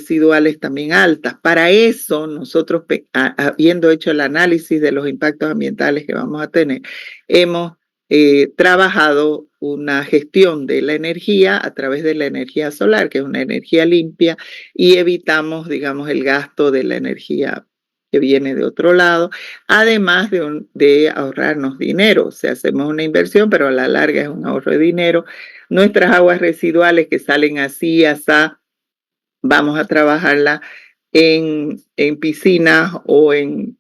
residuales también altas. Para eso, nosotros, habiendo hecho el análisis de los impactos ambientales que vamos a tener, hemos trabajado una gestión de la energía a través de la energía solar, que es una energía limpia, y evitamos, digamos, el gasto de la energía que viene de otro lado, además de ahorrarnos dinero. O sea, hacemos una inversión, pero a la larga es un ahorro de dinero. Nuestras aguas residuales que salen así, asá, vamos a trabajarlas en piscinas o en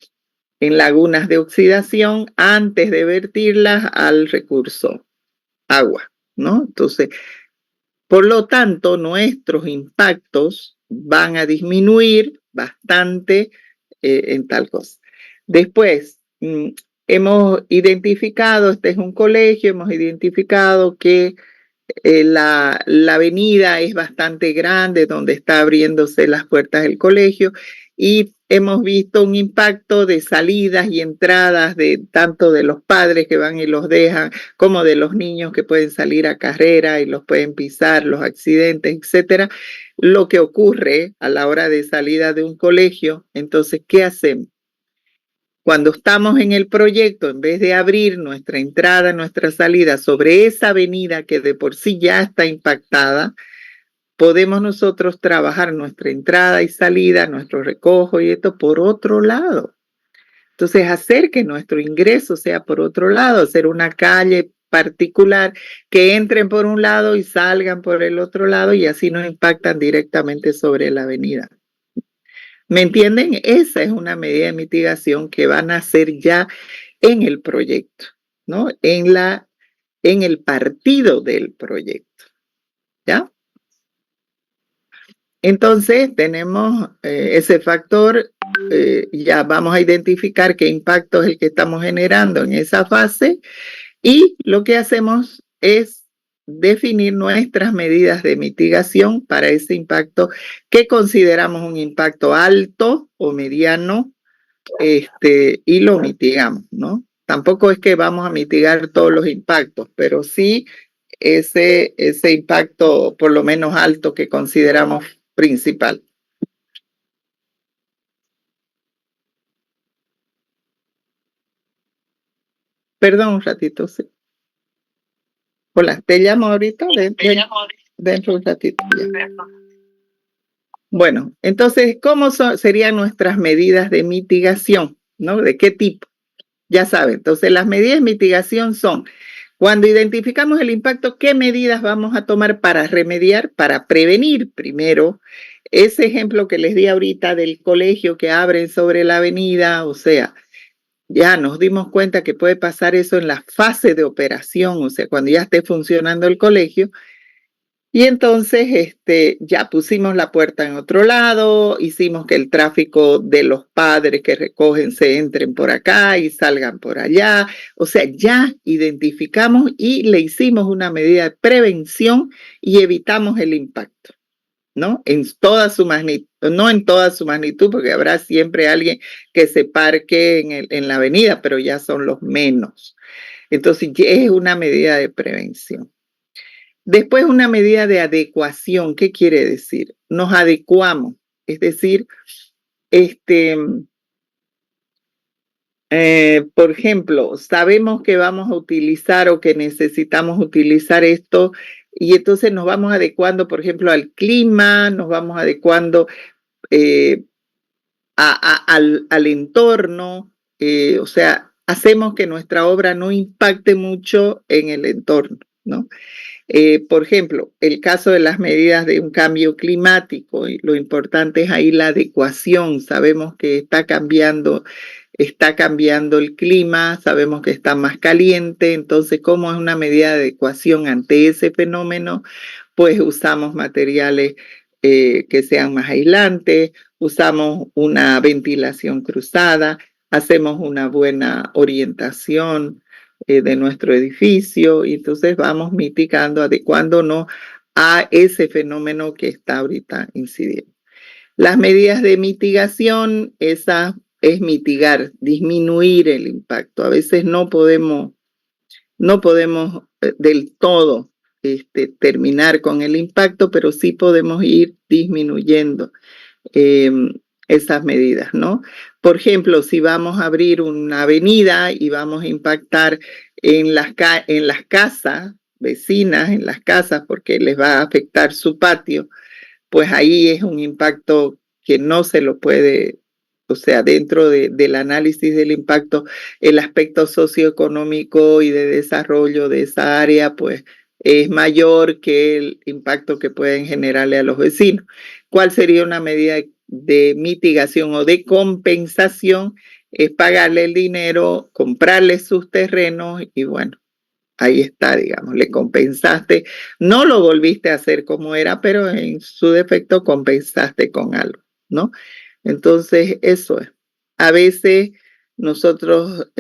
lagunas de oxidación antes de vertirlas al recurso agua, ¿no? Entonces, por lo tanto, nuestros impactos van a disminuir bastante en tal cosa. Después, hemos identificado, este es un colegio, hemos identificado que la avenida es bastante grande donde está abriéndose las puertas del colegio y hemos visto un impacto de salidas y entradas de tanto de los padres que van y los dejan como de los niños que pueden salir a carrera y los pueden pisar, los accidentes, etcétera. Lo que ocurre a la hora de salida de un colegio. Entonces, ¿qué hacemos? Cuando estamos en el proyecto, en vez de abrir nuestra entrada, nuestra salida sobre esa avenida que de por sí ya está impactada, podemos nosotros trabajar nuestra entrada y salida, nuestro recojo y esto por otro lado. Entonces, hacer que nuestro ingreso sea por otro lado, hacer una calle particular que entren por un lado y salgan por el otro lado y así no impactan directamente sobre la avenida. ¿Me entienden? Esa es una medida de mitigación que van a hacer ya en el proyecto, ¿no? En el partido del proyecto, ¿ya? Entonces, tenemos ese factor, ya vamos a identificar qué impacto es el que estamos generando en esa fase y lo que hacemos es definir nuestras medidas de mitigación para ese impacto que consideramos un impacto alto o mediano, y lo mitigamos, ¿no? Tampoco es que vamos a mitigar todos los impactos, pero sí ese impacto por lo menos alto que consideramos principal. Perdón un ratito, sí. Hola, ¿te llamo ahorita? Dentro de un ratito. Ya. Bueno, entonces, ¿cómo serían nuestras medidas de mitigación? ¿No? ¿De qué tipo? Ya saben, entonces las medidas de mitigación son, cuando identificamos el impacto, ¿qué medidas vamos a tomar para remediar, para prevenir primero? Ese ejemplo que les di ahorita del colegio que abren sobre la avenida, o sea, ya nos dimos cuenta que puede pasar eso en la fase de operación, o sea, cuando ya esté funcionando el colegio. Y entonces ya pusimos la puerta en otro lado, hicimos que el tráfico de los padres que recogen se entren por acá y salgan por allá. O sea, ya identificamos y le hicimos una medida de prevención y evitamos el impacto, ¿no? En toda su magnitud, no en toda su magnitud, porque habrá siempre alguien que se parque en la avenida, pero ya son los menos. Entonces, es una medida de prevención. Después una medida de adecuación, ¿qué quiere decir? Nos adecuamos, es decir, por ejemplo, sabemos que vamos a utilizar o que necesitamos utilizar esto y entonces nos vamos adecuando, por ejemplo, al clima, nos vamos adecuando al entorno, o sea, hacemos que nuestra obra no impacte mucho en el entorno, ¿no? Por ejemplo, el caso de las medidas de un cambio climático, y lo importante es ahí la adecuación. Sabemos que está cambiando el clima, sabemos que está más caliente, entonces, ¿cómo es una medida de adecuación ante ese fenómeno? Pues usamos materiales que sean más aislantes, usamos una ventilación cruzada, hacemos una buena orientación de nuestro edificio y entonces vamos mitigando, adecuándonos a ese fenómeno que está ahorita incidiendo. Las medidas de mitigación, esa es mitigar, disminuir el impacto. A veces no podemos del todo terminar con el impacto, pero sí podemos ir disminuyendo esas medidas, ¿no? Por ejemplo, si vamos a abrir una avenida y vamos a impactar en las casas vecinas, en las casas, porque les va a afectar su patio, pues ahí es un impacto que no se lo puede, o sea, dentro del análisis del impacto, el aspecto socioeconómico y de desarrollo de esa área, pues es mayor que el impacto que pueden generarle a los vecinos. ¿Cuál sería una medida de mitigación o de compensación? Es pagarle el dinero, comprarle sus terrenos y bueno, ahí está, digamos, le compensaste, no lo volviste a hacer como era, pero en su defecto compensaste con algo, ¿no? Entonces, eso es. A veces nosotros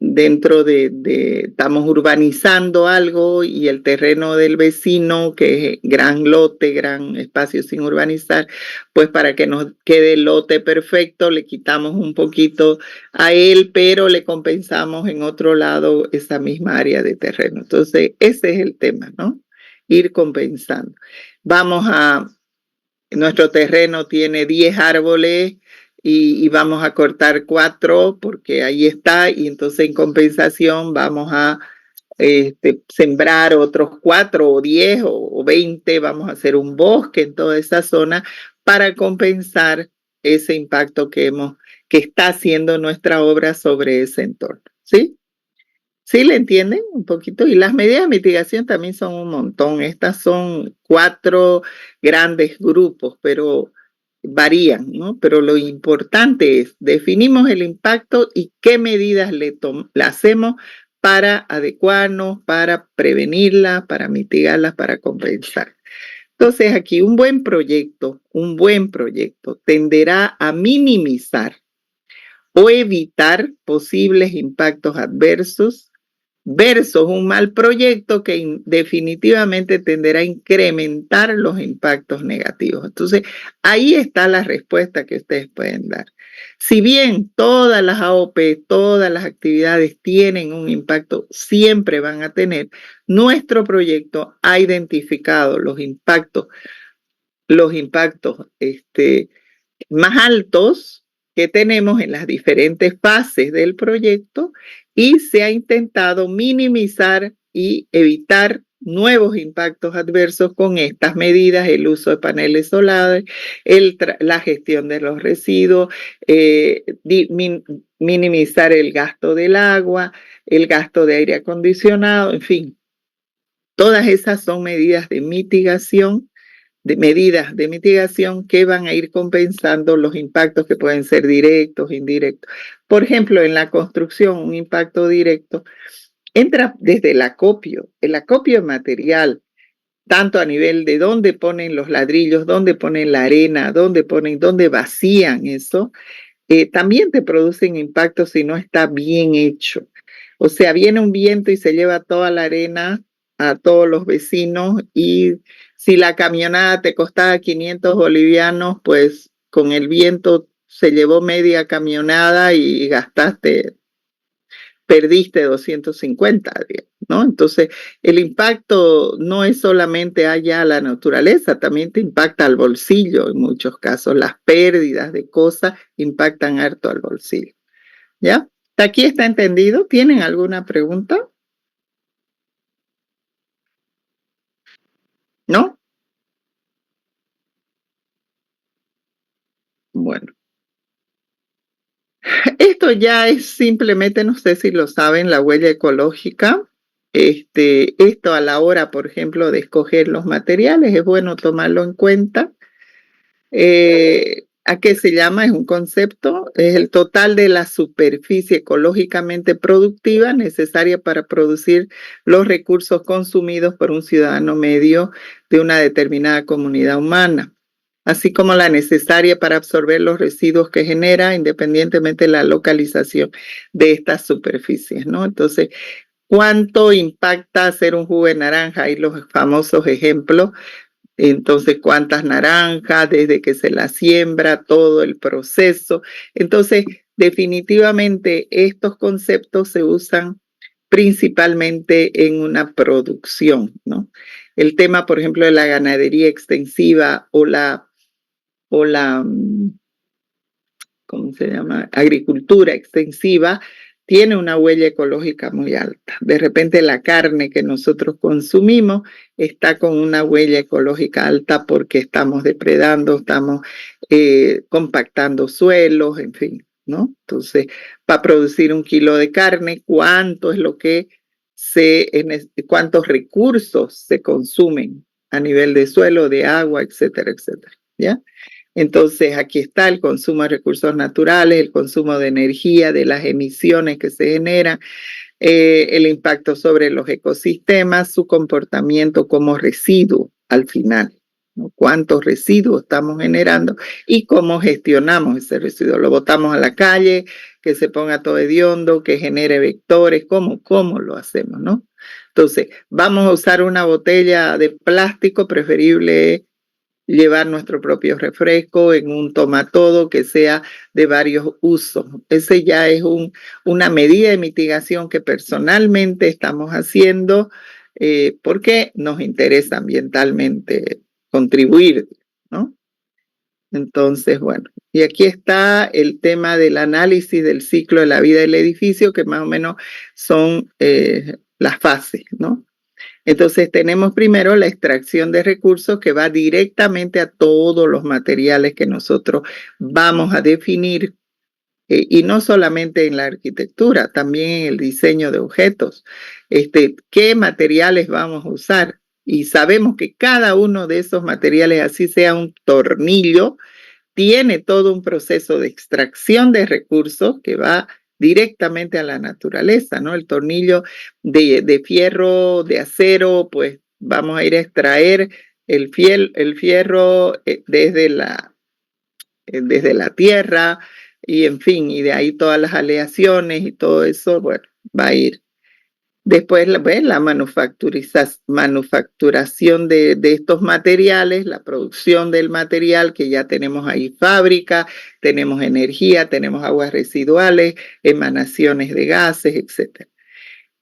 dentro estamos urbanizando algo y el terreno del vecino, que es gran lote, gran espacio sin urbanizar, pues para que nos quede el lote perfecto, le quitamos un poquito a él, pero le compensamos en otro lado esa misma área de terreno. Entonces, ese es el tema, ¿no? Ir compensando. Nuestro terreno tiene 10 árboles y vamos a cortar 4 porque ahí está y entonces en compensación vamos a sembrar otros 4 o 10 o 20, vamos a hacer un bosque en toda esa zona para compensar ese impacto que está haciendo nuestra obra sobre ese entorno, ¿sí? ¿Sí le entienden un poquito? Y las medidas de mitigación también son un montón. Estas son 4 grandes grupos, pero varían, ¿no? Pero lo importante es, definimos el impacto y qué medidas le hacemos para adecuarnos, para prevenirla, para mitigarla, para compensar. Entonces, aquí un buen proyecto tenderá a minimizar o evitar posibles impactos adversos versus un mal proyecto que definitivamente tenderá a incrementar los impactos negativos. Entonces, ahí está la respuesta que ustedes pueden dar. Si bien todas las AOP, todas las actividades tienen un impacto, siempre van a tener, nuestro proyecto ha identificado los impactos más altos que tenemos en las diferentes fases del proyecto y se ha intentado minimizar y evitar nuevos impactos adversos con estas medidas, el uso de paneles solares, la gestión de los residuos, minimizar el gasto del agua, el gasto de aire acondicionado, en fin, todas esas son medidas de mitigación que van a ir compensando los impactos que pueden ser directos, indirectos. Por ejemplo, en la construcción, un impacto directo entra desde el acopio de material, tanto a nivel de dónde ponen los ladrillos, dónde ponen la arena, dónde vacían eso, también te producen impactos si no está bien hecho. O sea, viene un viento y se lleva toda la arena a todos los vecinos y si la camionada te costaba 500 bolivianos, pues con el viento se llevó media camionada y perdiste 250, ¿no? Entonces, el impacto no es solamente allá a la naturaleza, también te impacta al bolsillo en muchos casos. Las pérdidas de cosas impactan harto al bolsillo, ¿ya? ¿Hasta aquí está entendido? ¿Tienen alguna pregunta? ¿No? Bueno, esto ya es simplemente, no sé si lo saben, la huella ecológica. Esto a la hora, por ejemplo, de escoger los materiales, es bueno tomarlo en cuenta. ¿A qué se llama? Es un concepto, es el total de la superficie ecológicamente productiva necesaria para producir los recursos consumidos por un ciudadano medio de una determinada comunidad humana, así como la necesaria para absorber los residuos que genera, independientemente de la localización de estas superficies, ¿no? Entonces, ¿cuánto impacta hacer un jugo de naranja? Hay los famosos ejemplos. Entonces, ¿cuántas naranjas desde que se la siembra, todo el proceso? Entonces, definitivamente estos conceptos se usan principalmente en una producción, ¿no? El tema, por ejemplo, de la ganadería extensiva o la ¿cómo se llama? Agricultura extensiva, tiene una huella ecológica muy alta. De repente la carne que nosotros consumimos está con una huella ecológica alta porque estamos depredando, estamos compactando suelos, en fin, ¿no? Entonces, para producir 1 kilo de carne, ¿cuánto es lo que cuántos recursos se consumen a nivel de suelo, de agua, etcétera, etcétera? ¿Ya? Entonces, aquí está el consumo de recursos naturales, el consumo de energía, de las emisiones que se generan, el impacto sobre los ecosistemas, su comportamiento como residuo al final, ¿no? Cuántos residuos estamos generando y cómo gestionamos ese residuo. Lo botamos a la calle, que se ponga todo hediondo, que genere vectores, ¿cómo lo hacemos, no? Entonces, vamos a usar una botella de plástico, preferible llevar nuestro propio refresco en un tomatodo que sea de varios usos. Ese ya es una medida de mitigación que personalmente estamos haciendo porque nos interesa ambientalmente contribuir, ¿no? Entonces, bueno, y aquí está el tema del análisis del ciclo de la vida del edificio, que más o menos son las fases, ¿no? Entonces tenemos primero la extracción de recursos que va directamente a todos los materiales que nosotros vamos a definir y no solamente en la arquitectura, también en el diseño de objetos. ¿Qué materiales vamos a usar? Y sabemos que cada uno de esos materiales, así sea un tornillo, tiene todo un proceso de extracción de recursos que va directamente a la naturaleza, ¿no? El tornillo de fierro, de acero, pues vamos a ir a extraer el fierro desde la tierra y en fin, y de ahí todas las aleaciones y todo eso, bueno, va a ir. Después, la manufacturación de estos materiales, la producción del material, que ya tenemos ahí fábrica, tenemos energía, tenemos aguas residuales, emanaciones de gases, etc.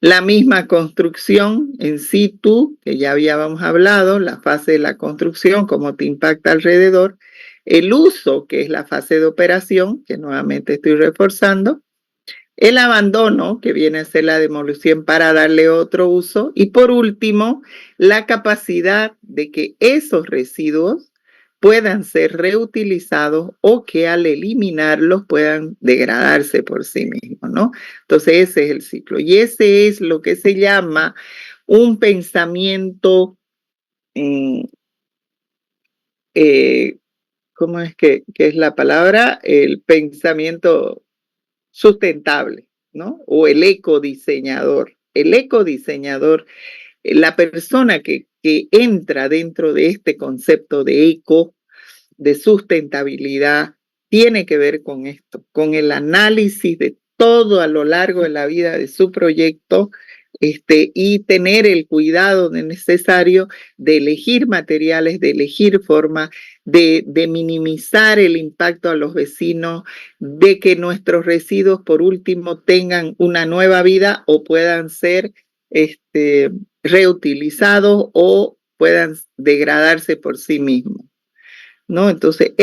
La misma construcción en situ, que ya habíamos hablado, la fase de la construcción, cómo te impacta alrededor, el uso, que es la fase de operación, que nuevamente estoy reforzando, el abandono, que viene a ser la demolición para darle otro uso, y por último, la capacidad de que esos residuos puedan ser reutilizados o que al eliminarlos puedan degradarse por sí mismos, ¿no? Entonces ese es el ciclo y ese es lo que se llama un pensamiento, ¿cómo es que es la palabra? El pensamiento sustentable, ¿no? O el ecodiseñador. El ecodiseñador, la persona que entra dentro de este concepto de eco, de sustentabilidad, tiene que ver con esto, con el análisis de todo a lo largo de la vida de su proyecto, y tener el cuidado necesario de elegir materiales, de elegir formas, de minimizar el impacto a los vecinos, de que nuestros residuos, por último, tengan una nueva vida o puedan ser reutilizados o puedan degradarse por sí mismos, ¿no? Entonces,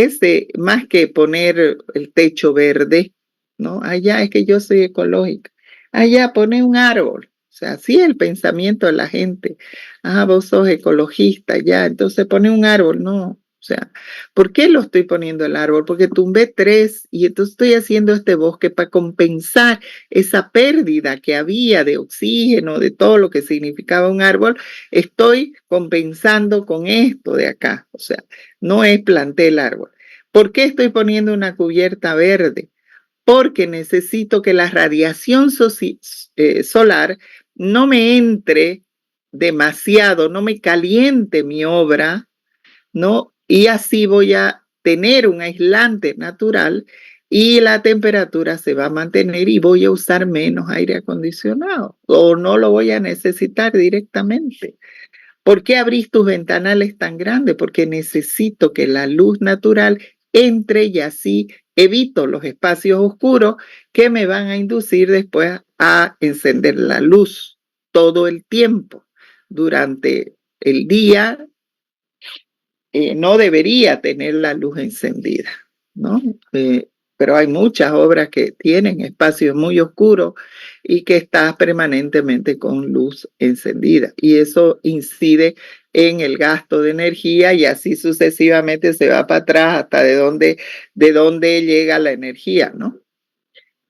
más que poner el techo verde, ¿no? Allá es que yo soy ecológica. Allá pone un árbol. O sea, así es el pensamiento de la gente. Ah, vos sos ecologista, ya, entonces pone un árbol. No, o sea, ¿por qué lo estoy poniendo el árbol? Porque tumbé 3 y entonces estoy haciendo este bosque para compensar esa pérdida que había de oxígeno, de todo lo que significaba un árbol. Estoy compensando con esto de acá. O sea, no es planté el árbol. ¿Por qué estoy poniendo una cubierta verde? Porque necesito que la radiación solar no me entre demasiado, no me caliente mi obra, ¿no? Y así voy a tener un aislante natural y la temperatura se va a mantener y voy a usar menos aire acondicionado o no lo voy a necesitar directamente. ¿Por qué abrís tus ventanales tan grandes? Porque necesito que la luz natural entre y así evito los espacios oscuros que me van a inducir después a encender la luz todo el tiempo. Durante el día no debería tener la luz encendida, ¿no? Pero hay muchas obras que tienen espacios muy oscuros y que estás permanentemente con luz encendida. Y eso incide en el gasto de energía y así sucesivamente se va para atrás hasta de dónde llega la energía, ¿no?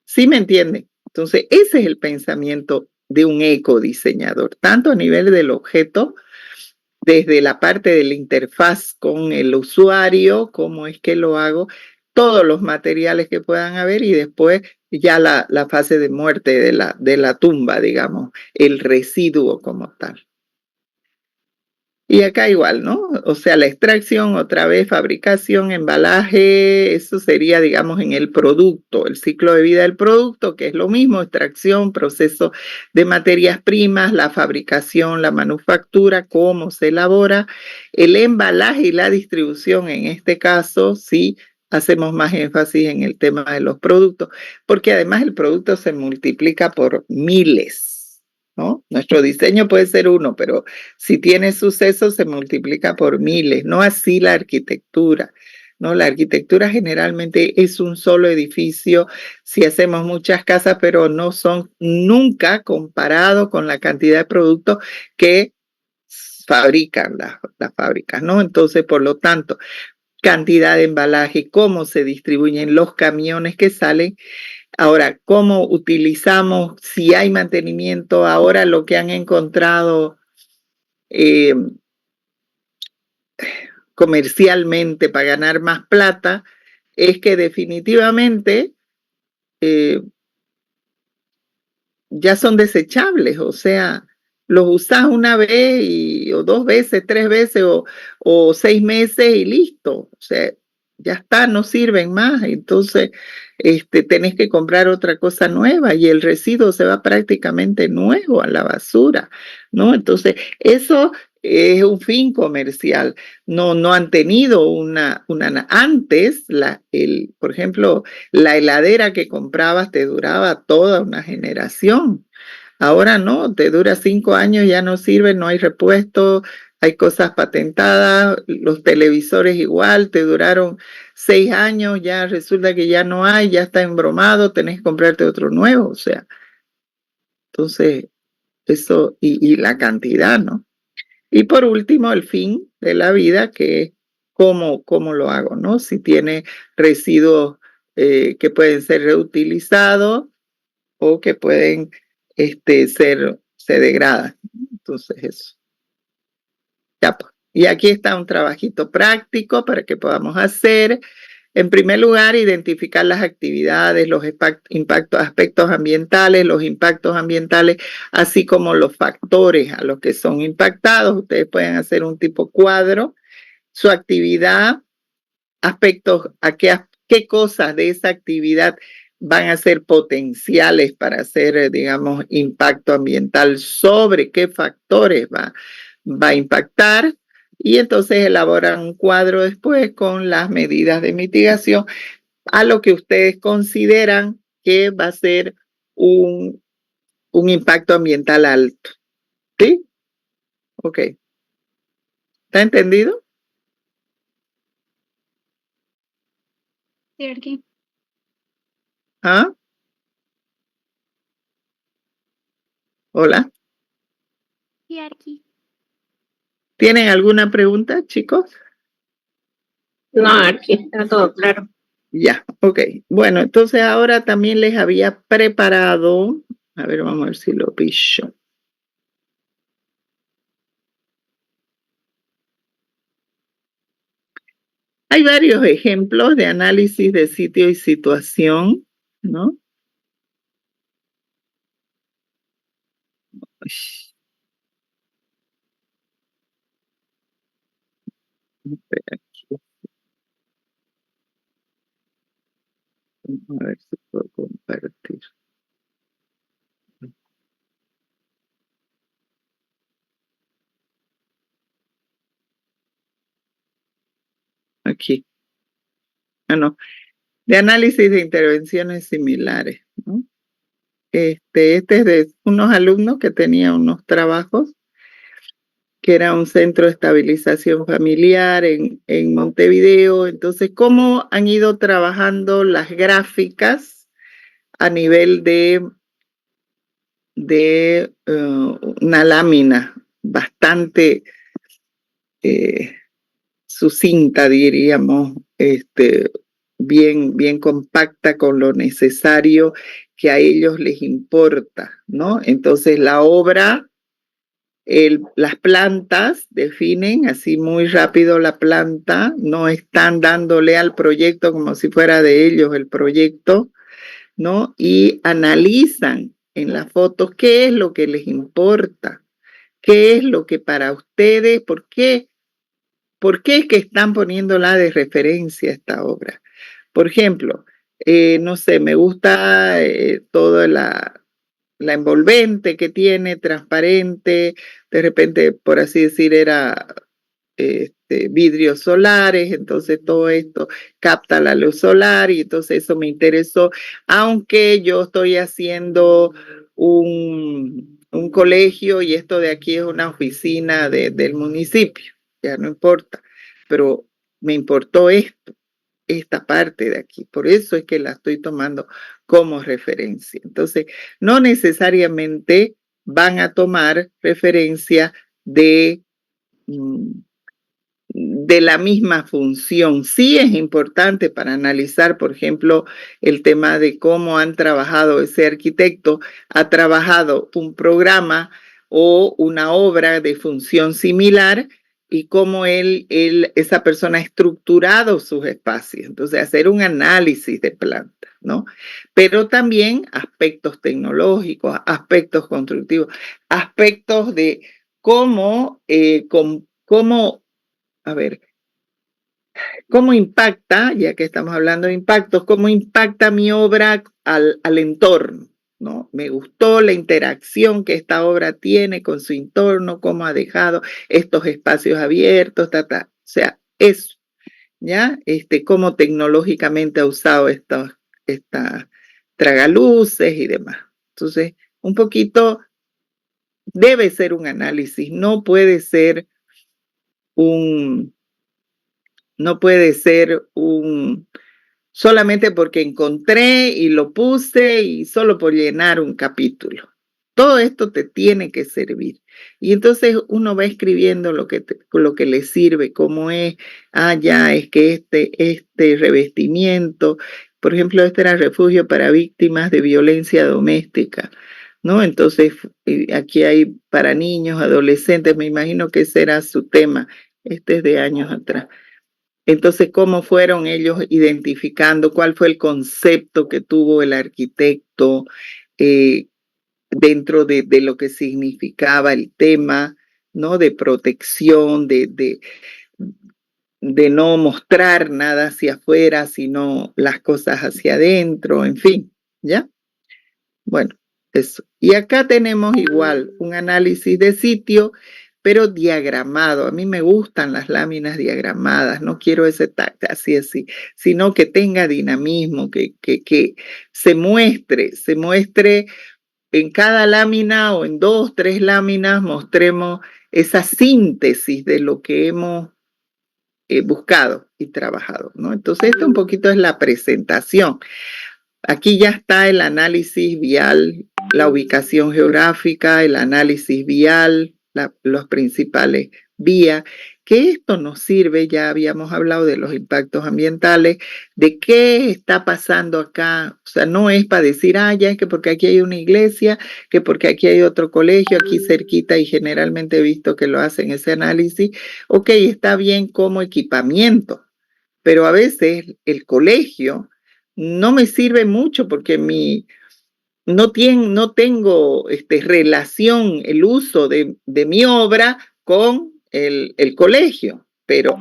¿Sí me entienden? Entonces, ese es el pensamiento de un ecodiseñador, tanto a nivel del objeto, desde la parte de la interfaz con el usuario, cómo es que lo hago, todos los materiales que puedan haber y después ya la fase de muerte de la tumba, digamos, el residuo como tal. Y acá igual, ¿no? O sea, la extracción, otra vez fabricación, embalaje, eso sería, digamos, en el producto, el ciclo de vida del producto, que es lo mismo, extracción, proceso de materias primas, la fabricación, la manufactura, cómo se elabora, el embalaje y la distribución, en este caso, sí, hacemos más énfasis en el tema de los productos, porque además el producto se multiplica por miles. ¿No? Nuestro diseño puede ser uno, pero si tiene suceso se multiplica por miles, no así la arquitectura. No, la arquitectura generalmente es un solo edificio, si hacemos muchas casas, pero no son nunca comparado con la cantidad de productos que fabrican las fábricas, ¿no? Entonces, por lo tanto, cantidad de embalaje, cómo se distribuyen los camiones que salen. Ahora, ¿cómo utilizamos? Si hay mantenimiento, ahora lo que han encontrado eh, comercialmente para ganar más plata es que definitivamente eh, ya son desechables, o sea, los usas una vez o dos veces, tres veces o 6 meses y listo, o sea, ya está, no sirven más, entonces tenés que comprar otra cosa nueva y el residuo se va prácticamente nuevo a la basura, ¿no? Entonces, eso es un fin comercial. No han tenido antes, por ejemplo, la heladera que comprabas te duraba toda una generación. Ahora no, te dura 5 años, ya no sirve, no hay repuesto, hay cosas patentadas, los televisores igual, te duraron 6 años, ya resulta que ya no hay, ya está embromado, tenés que comprarte otro nuevo, o sea, entonces eso, y la cantidad, ¿no? Y por último, el fin de la vida, que es cómo lo hago, ¿no? Si tiene residuos que pueden ser reutilizados o que pueden se degradan. Entonces, eso. Ya, pues. Y aquí está un trabajito práctico para que podamos hacer. En primer lugar, identificar las actividades, los impactos, aspectos ambientales, los impactos ambientales, así como los factores a los que son impactados. Ustedes pueden hacer un tipo cuadro, su actividad, aspectos, qué cosas de esa actividad van a ser potenciales para hacer, digamos, impacto ambiental, sobre qué factores va a impactar. Y entonces elaboran un cuadro después con las medidas de mitigación a lo que ustedes consideran que va a ser un impacto ambiental alto. ¿Sí? Ok. ¿Está entendido? Sí, Arqui. ¿Ah? Hola. Sí, Arqui. ¿Tienen alguna pregunta, chicos? No, Arqui, está todo claro. Ya, ok. Bueno, entonces ahora también les había preparado, a ver, vamos a ver si lo pillo. Hay varios ejemplos de análisis de sitio y situación, ¿no? Espera, vamos a ver si puedo compartir. Aquí. Ah, no. De análisis de intervenciones similares, ¿no? Este es de unos alumnos que tenían unos trabajos, que era un centro de estabilización familiar en Montevideo. Entonces, cómo han ido trabajando las gráficas a nivel de una lámina bastante sucinta, diríamos, bien compacta con lo necesario que a ellos les importa, ¿no? Entonces la obra, las plantas definen así muy rápido la planta, no están dándole al proyecto como si fuera de ellos el proyecto, ¿no? Y analizan en las fotos qué es lo que les importa, qué es lo que para ustedes, ¿por qué es que están poniéndola de referencia esta obra? Por ejemplo, no sé, me gusta toda la envolvente que tiene, transparente, de repente, por así decir, era vidrios solares, entonces todo esto capta la luz solar y entonces eso me interesó, aunque yo estoy haciendo un colegio y esto de aquí es una oficina del municipio, ya no importa, pero me importó esta parte de aquí, por eso es que la estoy tomando como referencia. Entonces, no necesariamente van a tomar referencia de la misma función. Sí es importante para analizar, por ejemplo, el tema de cómo han trabajado ese arquitecto, ha trabajado un programa o una obra de función similar y cómo esa persona ha estructurado sus espacios. Entonces, hacer un análisis de planta, ¿no? Pero también aspectos tecnológicos, aspectos constructivos, aspectos de cómo a ver, ¿cómo impacta, ya que estamos hablando de impactos, cómo impacta mi obra al entorno? ¿No? Me gustó la interacción que esta obra tiene con su entorno, cómo ha dejado estos espacios abiertos, o sea, eso, ¿ya? Cómo tecnológicamente ha usado esta tragaluces y demás. Entonces, un poquito debe ser un análisis, no puede ser un no puede ser solamente porque encontré y lo puse y solo por llenar un capítulo. Todo esto te tiene que servir. Y entonces uno va escribiendo lo que le sirve, cómo es, ya es que este revestimiento, por ejemplo, este era refugio para víctimas de violencia doméstica, ¿no? Entonces, aquí hay para niños, adolescentes, me imagino que ese era su tema, este es de años atrás. Entonces, ¿cómo fueron ellos identificando cuál fue el concepto que tuvo el arquitecto dentro de lo que significaba el tema, ¿no? De protección, de no mostrar nada hacia afuera, sino las cosas hacia adentro, en fin, ¿ya? Bueno, eso. Y acá tenemos igual un análisis de sitio, pero diagramado. A mí me gustan las láminas diagramadas, no quiero ese tacto así, sino que tenga dinamismo, que se muestre en cada lámina o en 2, 3 láminas, mostremos esa síntesis de lo que hemos buscado y trabajado, ¿no? Entonces, esto un poquito es la presentación. Aquí ya está el análisis vial, la ubicación geográfica, el análisis vial, los principales vías, que esto nos sirve, ya habíamos hablado de los impactos ambientales, de qué está pasando acá, o sea, no es para decir, ya es que porque aquí hay una iglesia, que porque aquí hay otro colegio, aquí cerquita, y generalmente he visto que lo hacen ese análisis, ok, está bien como equipamiento, pero a veces el colegio no me sirve mucho porque no tengo relación, el uso de mi obra con el colegio. Pero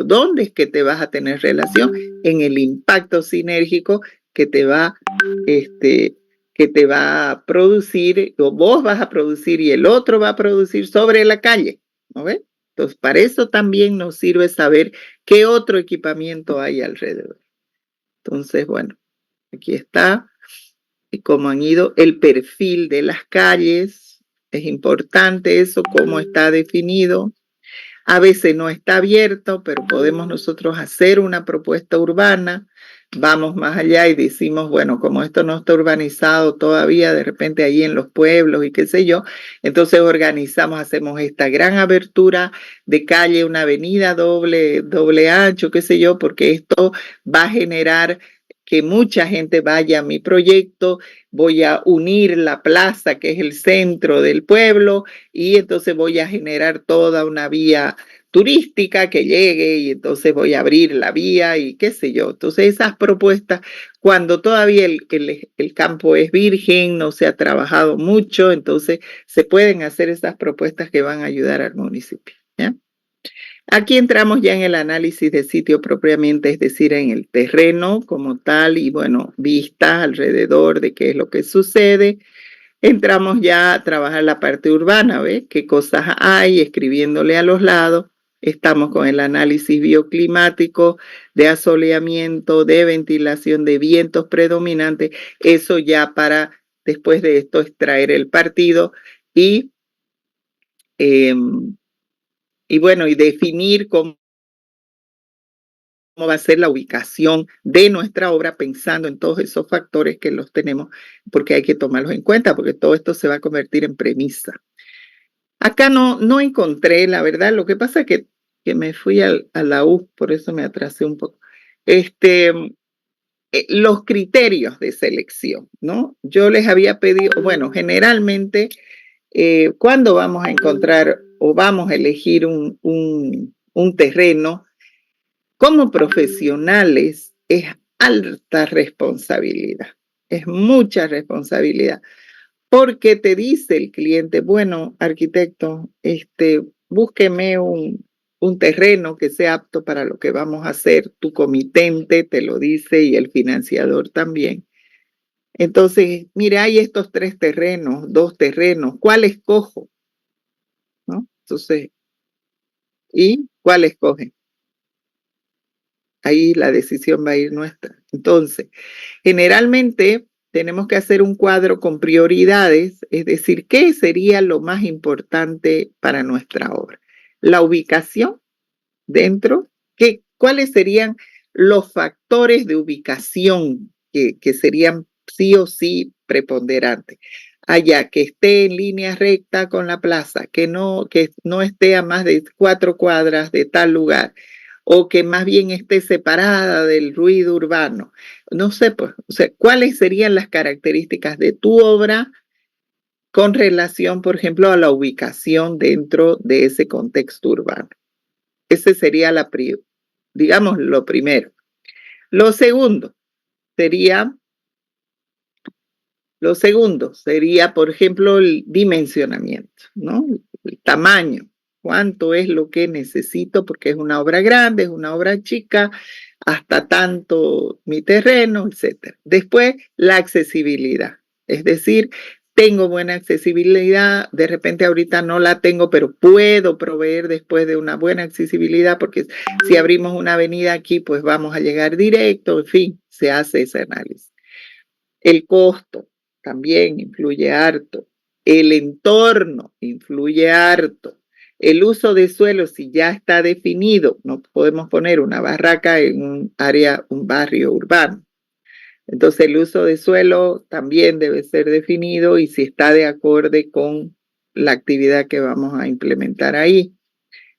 ¿dónde es que te vas a tener relación? En el impacto sinérgico que te va, que te va a producir, o vos vas a producir y el otro va a producir sobre la calle, ¿no ves? Entonces, para eso también nos sirve saber qué otro equipamiento hay alrededor. Entonces, bueno, aquí está. cómo han ido, el perfil de las calles, es importante eso, cómo está definido. A veces no está abierto, pero podemos nosotros hacer una propuesta urbana, vamos más allá y decimos, bueno, como esto no está urbanizado todavía, de repente ahí en los pueblos y qué sé yo, entonces organizamos, hacemos esta gran abertura de calle, una avenida doble ancho, qué sé yo, porque esto va a generar que mucha gente vaya a mi proyecto, voy a unir la plaza, que es el centro del pueblo, y entonces voy a generar toda una vía turística que llegue y entonces voy a abrir la vía y qué sé yo. Entonces esas propuestas, cuando todavía el campo es virgen, no se ha trabajado mucho, entonces se pueden hacer esas propuestas que van a ayudar al municipio. ¿Ya? Aquí entramos ya en el análisis de sitio propiamente, es decir, en el terreno como tal y bueno, vistas alrededor de qué es lo que sucede. Entramos ya a trabajar la parte urbana, ¿ves? ¿Qué cosas hay? Escribiéndole a los lados. Estamos con el análisis bioclimático, de asoleamiento, de ventilación, de vientos predominantes. Eso ya para después de esto extraer el partido y, eh, y bueno, y definir cómo va a ser la ubicación de nuestra obra pensando en todos esos factores que los tenemos porque hay que tomarlos en cuenta porque todo esto se va a convertir en premisa. Acá no encontré, la verdad, lo que pasa es que me fui a la U, por eso me atrasé un poco. Los criterios de selección, ¿no? Yo les había pedido, bueno, generalmente, cuando vamos a encontrar o vamos a elegir un terreno, como profesionales es alta responsabilidad, es mucha responsabilidad. Porque te dice el cliente, bueno, arquitecto, búsqueme un terreno que sea apto para lo que vamos a hacer. Tu comitente te lo dice y el financiador también. Entonces, mire, hay estos 3 terrenos, 2 terrenos, ¿cuál escojo? ¿No? Entonces, ¿y cuál escoge? Ahí la decisión va a ir nuestra. Entonces, generalmente tenemos que hacer un cuadro con prioridades, es decir, ¿qué sería lo más importante para nuestra obra? La ubicación dentro, ¿cuáles serían los factores de ubicación que serían sí o sí preponderantes? Allá, que esté en línea recta con la plaza, que no esté a más de 4 cuadras de tal lugar, o que más bien esté separada del ruido urbano. No sé, pues, o sea, ¿cuáles serían las características de tu obra con relación, por ejemplo, a la ubicación dentro de ese contexto urbano? Ese sería digamos, lo primero. Lo segundo sería, por ejemplo, el dimensionamiento, ¿no? El tamaño. ¿Cuánto es lo que necesito? Porque es una obra grande, es una obra chica, hasta tanto mi terreno, etc. Después, la accesibilidad. Es decir, tengo buena accesibilidad, de repente ahorita no la tengo, pero puedo proveer después de una buena accesibilidad, porque si abrimos una avenida aquí, pues vamos a llegar directo, en fin, se hace ese análisis. El costo también influye harto. El entorno influye harto. El uso de suelo, si ya está definido, no podemos poner una barraca en un barrio urbano. Entonces el uso de suelo también debe ser definido y si está de acorde con la actividad que vamos a implementar ahí.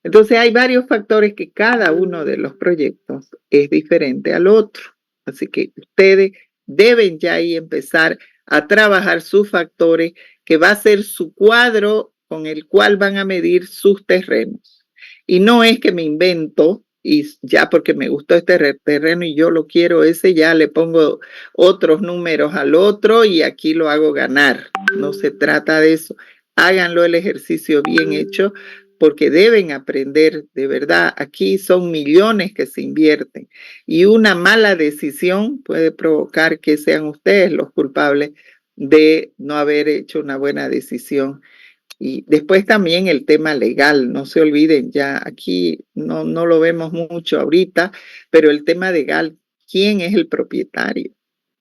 Entonces hay varios factores que cada uno de los proyectos es diferente al otro. Así que ustedes deben ya ahí empezar a trabajar sus factores, que va a ser su cuadro con el cual van a medir sus terrenos. Y no es que me invento y ya porque me gustó este terreno y yo lo quiero ese, ya le pongo otros números al otro y aquí lo hago ganar. No se trata de eso. Háganlo el ejercicio bien hecho porque deben aprender, de verdad, aquí son millones que se invierten y una mala decisión puede provocar que sean ustedes los culpables de no haber hecho una buena decisión. Y después también el tema legal, no se olviden, ya aquí no lo vemos mucho ahorita, pero el tema legal, ¿quién es el propietario?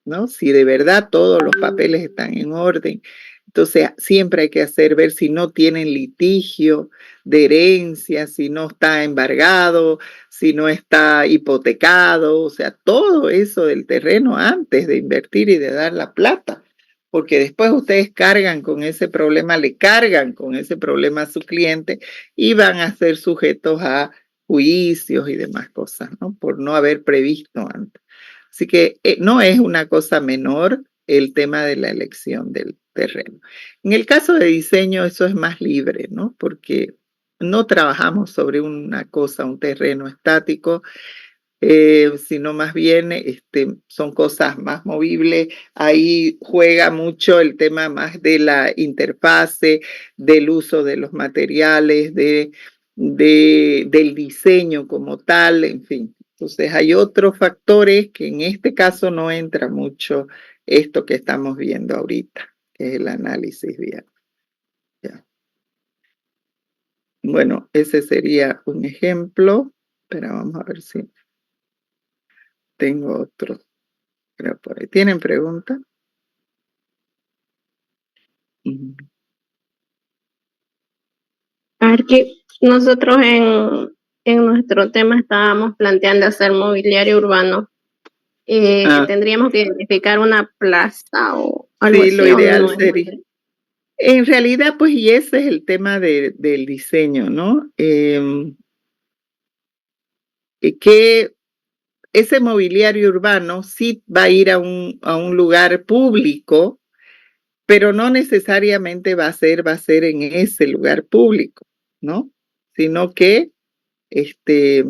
¿no? Si de verdad todos los papeles están en orden. Entonces, siempre hay que ver si no tienen litigio de herencia, si no está embargado, si no está hipotecado, o sea, todo eso del terreno antes de invertir y de dar la plata, porque después ustedes cargan con ese problema, le cargan con ese problema a su cliente y van a ser sujetos a juicios y demás cosas, ¿no? Por no haber previsto antes. Así que no es una cosa menor el tema de la elección del terreno. En el caso de diseño, eso es más libre, ¿no? Porque no trabajamos sobre una cosa, un terreno estático, sino más bien son cosas más movibles. Ahí juega mucho el tema más de la interfase, del uso de los materiales, del diseño como tal, en fin. Entonces hay otros factores que en este caso no entra mucho esto que estamos viendo ahorita, que es el análisis vial. Ya. Bueno, ese sería un ejemplo, pero vamos a ver si tengo otro. Creo por ahí. ¿Tienen preguntas? Arqui, nosotros en nuestro tema estábamos planteando hacer mobiliario urbano. ¿Tendríamos que identificar una plaza o algo Sí, así lo o ideal no es sería. necesario? En realidad, pues, y ese es el tema del diseño, ¿no? Que ese mobiliario urbano sí va a ir a un lugar público, pero no necesariamente va a ser en ese lugar público, ¿no? Sino que este,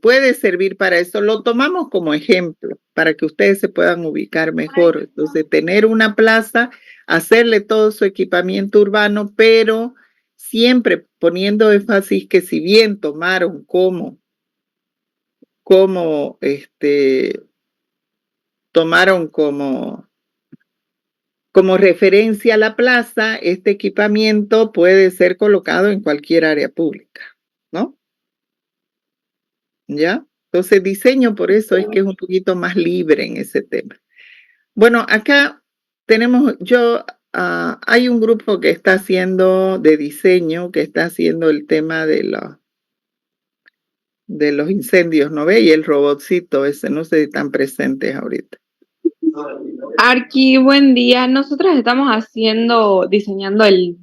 puede servir para eso. Lo tomamos como ejemplo, para que ustedes se puedan ubicar mejor. Entonces, tener una plaza, hacerle todo su equipamiento urbano, pero siempre poniendo énfasis que si bien tomaron tomaron como referencia la plaza, este equipamiento puede ser colocado en cualquier área pública, ¿no? ¿Ya? Entonces, diseño por eso es que es un poquito más libre en ese tema. Bueno, acá tenemos, hay un grupo que está haciendo de diseño, que está haciendo el tema de los incendios, ¿no ve? Y el robotcito ese, no sé si están presentes ahorita. Arqui, buen día. Nosotros estamos diseñando el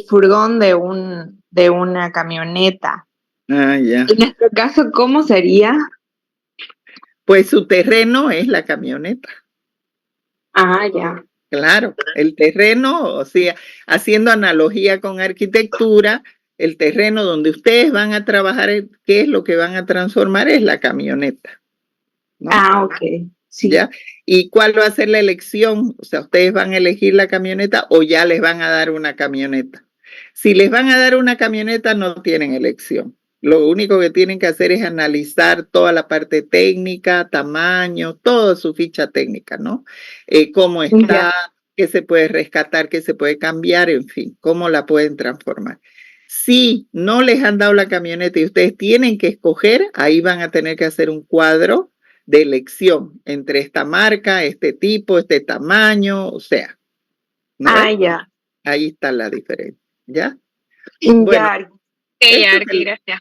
furgón de una camioneta. Ah, ya. En nuestro caso, ¿cómo sería? Pues su terreno es la camioneta. Ah, ya. Claro, el terreno, o sea, haciendo analogía con arquitectura, el terreno donde ustedes van a trabajar, ¿qué es lo que van a transformar? Es la camioneta, ¿no? Ah, ok. Sí. ¿Ya? ¿Y cuál va a ser la elección? O sea, ¿ustedes van a elegir la camioneta o ya les van a dar una camioneta? Si les van a dar una camioneta, no tienen elección. Lo único que tienen que hacer es analizar toda la parte técnica, tamaño, toda su ficha técnica, ¿no? Cómo está, qué se puede rescatar, qué se puede cambiar, en fin, cómo la pueden transformar. Si no les han dado la camioneta y ustedes tienen que escoger, ahí van a tener que hacer un cuadro de elección entre esta marca, este tipo, este tamaño, o sea, ¿no ves? Ya. Ahí está la diferencia, ¿ya? Ya. Bueno, Gracias.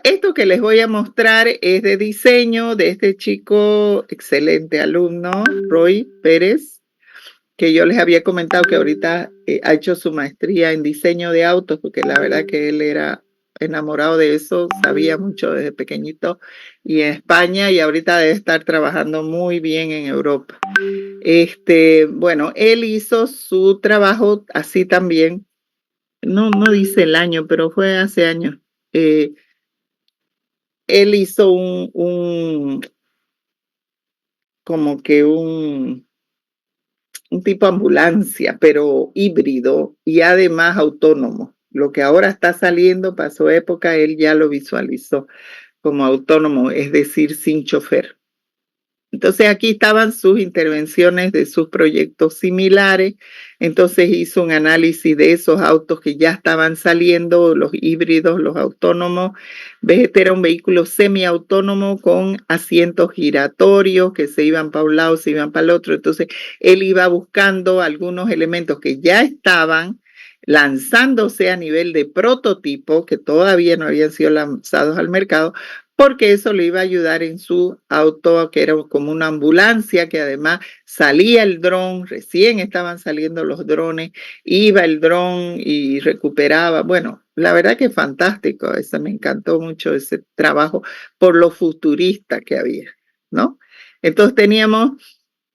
esto que les voy a mostrar es de diseño de este chico, excelente alumno, Roy Pérez, que yo les había comentado que ahorita ha hecho su maestría en diseño de autos, porque la verdad que él era enamorado de eso, sabía mucho desde pequeñito, y en España, y ahorita debe estar trabajando muy bien en Europa. Bueno, él hizo su trabajo así también, no dice el año, pero fue hace años. Él hizo como que un tipo ambulancia, pero híbrido y además autónomo. Lo que ahora está saliendo, pasó época, él ya lo visualizó como autónomo, es decir, sin chofer. Entonces aquí estaban sus intervenciones de sus proyectos similares. Entonces hizo un análisis de esos autos que ya estaban saliendo, los híbridos, los autónomos. ¿Ves? Este era un vehículo semiautónomo con asientos giratorios que se iban para un lado, se iban para el otro. Entonces él iba buscando algunos elementos que ya estaban lanzándose a nivel de prototipo, que todavía no habían sido lanzados al mercado, porque eso le iba a ayudar en su auto, que era como una ambulancia, que además salía el dron, recién estaban saliendo los drones, iba el dron y recuperaba. Bueno, la verdad que fantástico, eso me encantó mucho ese trabajo por lo futurista que había, ¿no? Entonces teníamos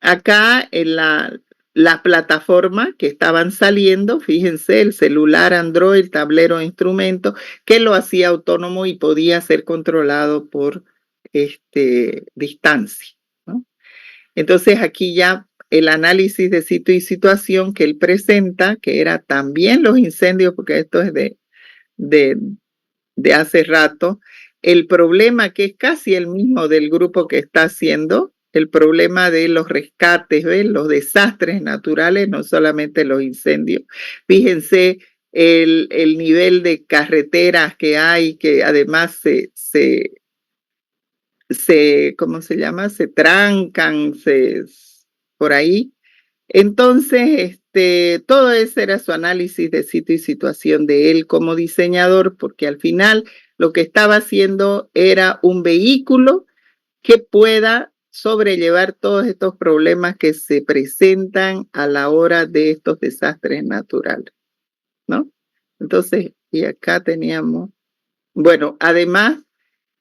acá en la plataforma que estaban saliendo, fíjense, el celular Android, tablero de instrumentos, que lo hacía autónomo y podía ser controlado por distancia, ¿no? Entonces aquí ya el análisis de sitio y situación que él presenta, que era también los incendios, porque esto es de hace rato, el problema que es casi el mismo del grupo que está haciendo, el problema de los rescates, ¿ves? Los desastres naturales, no solamente los incendios. Fíjense el nivel de carreteras que hay, que además ¿cómo se llama? Se trancan, por ahí. Entonces, todo ese era su análisis de sitio y situación de él como diseñador, porque al final lo que estaba haciendo era un vehículo que pueda sobrellevar todos estos problemas que se presentan a la hora de estos desastres naturales, ¿no? Entonces, y acá teníamos, bueno, además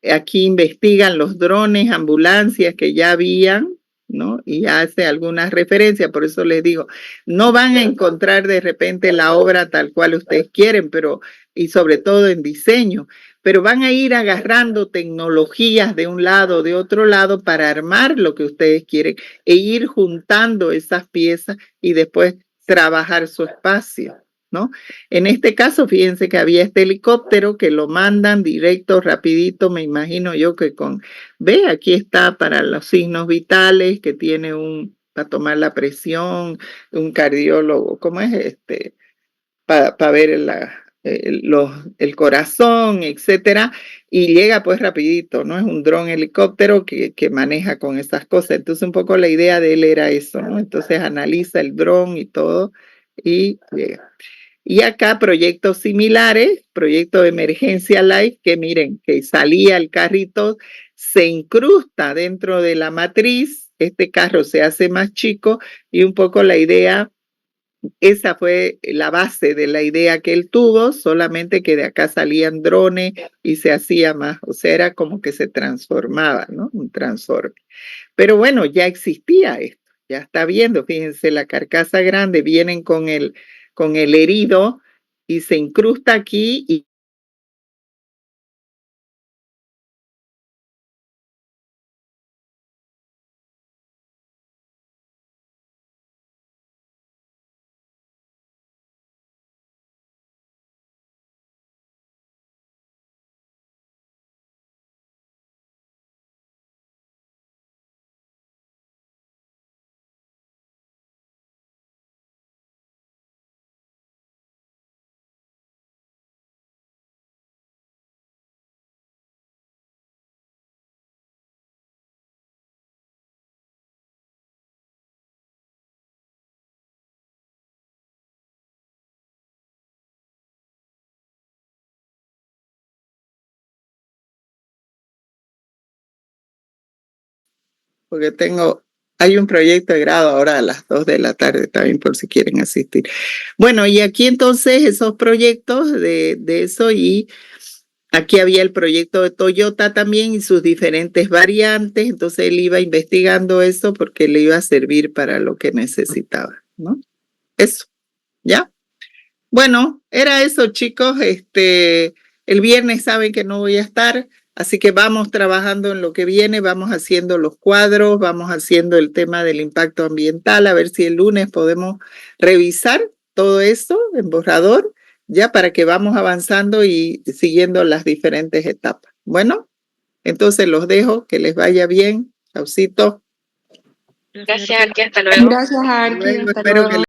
aquí investigan los drones, ambulancias que ya habían, ¿no? Y hace algunas referencias, por eso les digo, no van a encontrar de repente la obra tal cual ustedes quieren, pero, y sobre todo en diseño, pero van a ir agarrando tecnologías de un lado, de otro lado, para armar lo que ustedes quieren e ir juntando esas piezas y después trabajar su espacio, ¿no? En este caso, fíjense que había este helicóptero que lo mandan directo, rapidito, me imagino yo que ve, aquí está para los signos vitales, que tiene para tomar la presión, un cardiólogo, ¿cómo es para ver el corazón, etcétera, y llega pues rapidito, ¿no? Es un dron helicóptero que maneja con esas cosas. Entonces un poco la idea de él era eso, ¿no? Entonces analiza el dron y todo y llega. Y acá proyectos similares, proyecto de emergencia live, que miren, que salía el carrito, se incrusta dentro de la matriz, este carro se hace más chico y un poco la idea, esa fue la base de la idea que él tuvo, solamente que de acá salían drones y se hacía más, o sea, era como que se transformaba, ¿no? Un transforme. Pero bueno, ya existía esto, ya está viendo, fíjense, la carcasa grande, vienen con el herido y se incrusta aquí y porque hay un proyecto de grado ahora a las 2 de la tarde también por si quieren asistir. Bueno, y aquí entonces esos proyectos de eso y aquí había el proyecto de Toyota también y sus diferentes variantes, entonces él iba investigando eso porque le iba a servir para lo que necesitaba, ¿no? Eso, ¿ya? Bueno, era eso, chicos. El viernes saben que no voy a estar, así que vamos trabajando en lo que viene, vamos haciendo los cuadros, vamos haciendo el tema del impacto ambiental, a ver si el lunes podemos revisar todo eso en borrador, ya para que vamos avanzando y siguiendo las diferentes etapas. Bueno, entonces los dejo, que les vaya bien. Chaucito. Gracias, Arqui. Hasta luego. Gracias, Arqui. Luego Hasta espero que luego.